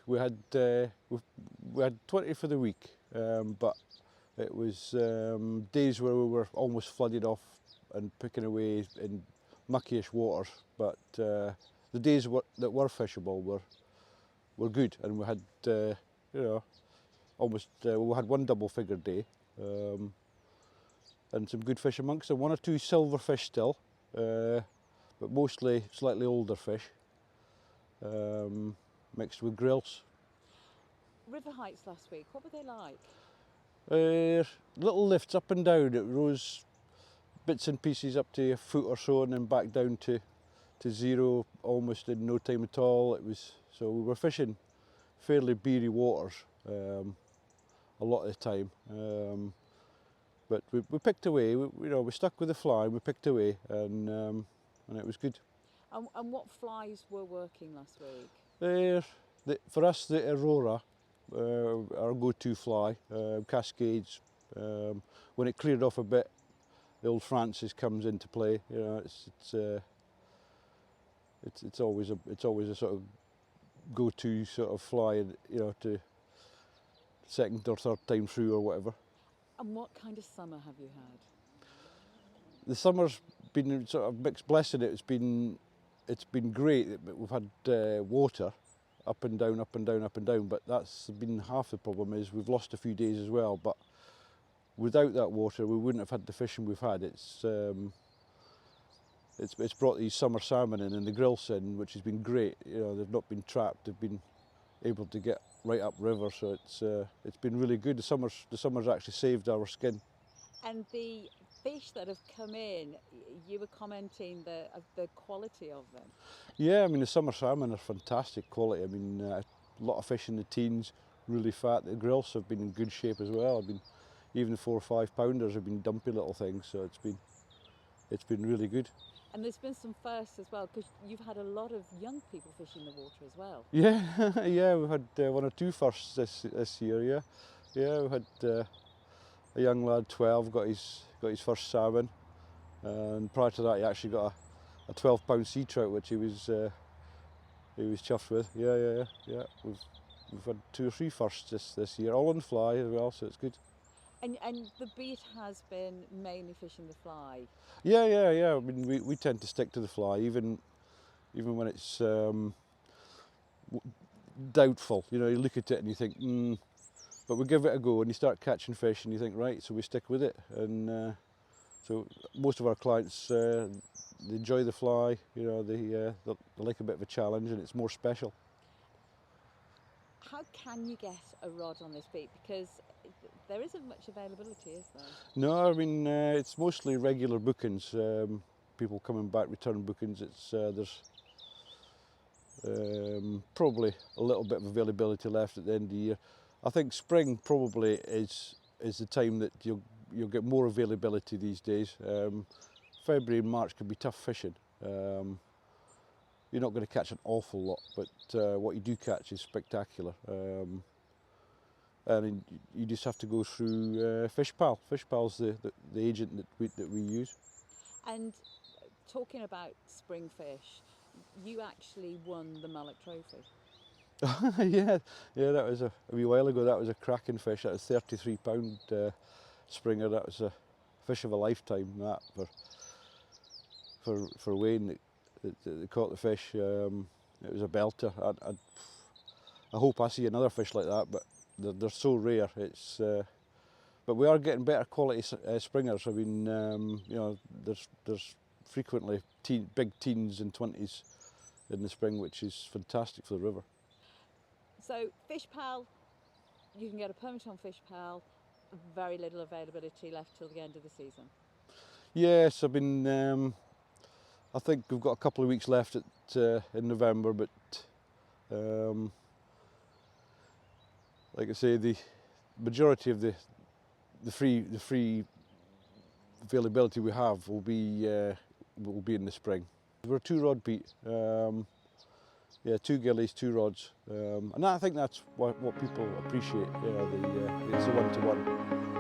We had 20 for the week, but it was days where we were almost flooded off and picking away in muckyish waters. But the days that were fishable were good, and we had almost we had one double-figure day, and some good fish amongst them. One or two silver fish still, but mostly slightly older fish, mixed with grills. River heights last week, what were they like? Little lifts up and down. It rose bits and pieces up to a foot or so, and then back down to zero almost in no time at all. So we were fishing fairly beery waters a lot of the time, but we picked away. We stuck with the fly. We picked away, and it was good. And what flies were working last week? For us, the Aurora, our go-to fly, Cascades. When it cleared off a bit, the old Francis comes into play. It's always a sort of go-to sort of fly, to second or third time through or whatever. And what kind of summer have you had? The summer's been sort of mixed blessing. It's been great. We've had water up and down, up and down, up and down, but that's been half the problem. Is we've lost a few days as well. But without that water, we wouldn't have had the fishing we've had. It's brought these summer salmon in and the grills in, which has been great. They've not been trapped. They've been able to get right up river, so it's been really good. The summer's actually saved our skin. And the fish that have come in, you were commenting the quality of them. Yeah, I mean the summer salmon are fantastic quality. I mean a lot of fish in the teens, really fat. The grills have been in good shape as well. Even the 4 or 5 pounders have been dumpy little things, so it's been really good. And there's been some firsts as well, because you've had a lot of young people fishing the water as well. Yeah, yeah, we've had 1 or 2 firsts this year. Yeah, we had a young lad, 12, got his first salmon, and prior to that he actually got a 12-pound sea trout, which he was chuffed with. Yeah. We've had 2 or 3 firsts this year, all on fly as well, so it's good. And the beat has been mainly fishing the fly. Yeah. I mean, we tend to stick to the fly, even when it's doubtful. You look at it and you think, but we give it a go, and you start catching fish, and you think, right, so we stick with it. And so most of our clients, they enjoy the fly. They like a bit of a challenge, and it's more special. How can you get a rod on this beat? Because there isn't much availability, is there? No, I mean it's mostly regular bookings. People coming back, return bookings. There's probably a little bit of availability left at the end of the year. I think spring probably is the time that you'll get more availability these days. February and March can be tough fishing. You're not going to catch an awful lot, but what you do catch is spectacular. And you just have to go through Fishpal. Fishpal's the agent that we use. And talking about spring fish, you actually won the Mullock Trophy. yeah, that was a wee while ago. That was a cracking fish. That was 33-pound springer. That was a fish of a lifetime. That for Wayne that caught the fish. It was a belter. I hope I see another fish like that, but they're so rare. But we are getting better quality springers. I mean, there's frequently big teens and 20s in the spring, which is fantastic for the river. So Fishpal, you can get a permit on Fishpal. Very little availability left till the end of the season. Yes, I think we've got a couple of weeks left in November, but like I say, the majority of the free availability we have will be in the spring. We're a 2-rod beat. 2 gillies, 2 rods, and I think that's what people appreciate. It's a 1-to-1.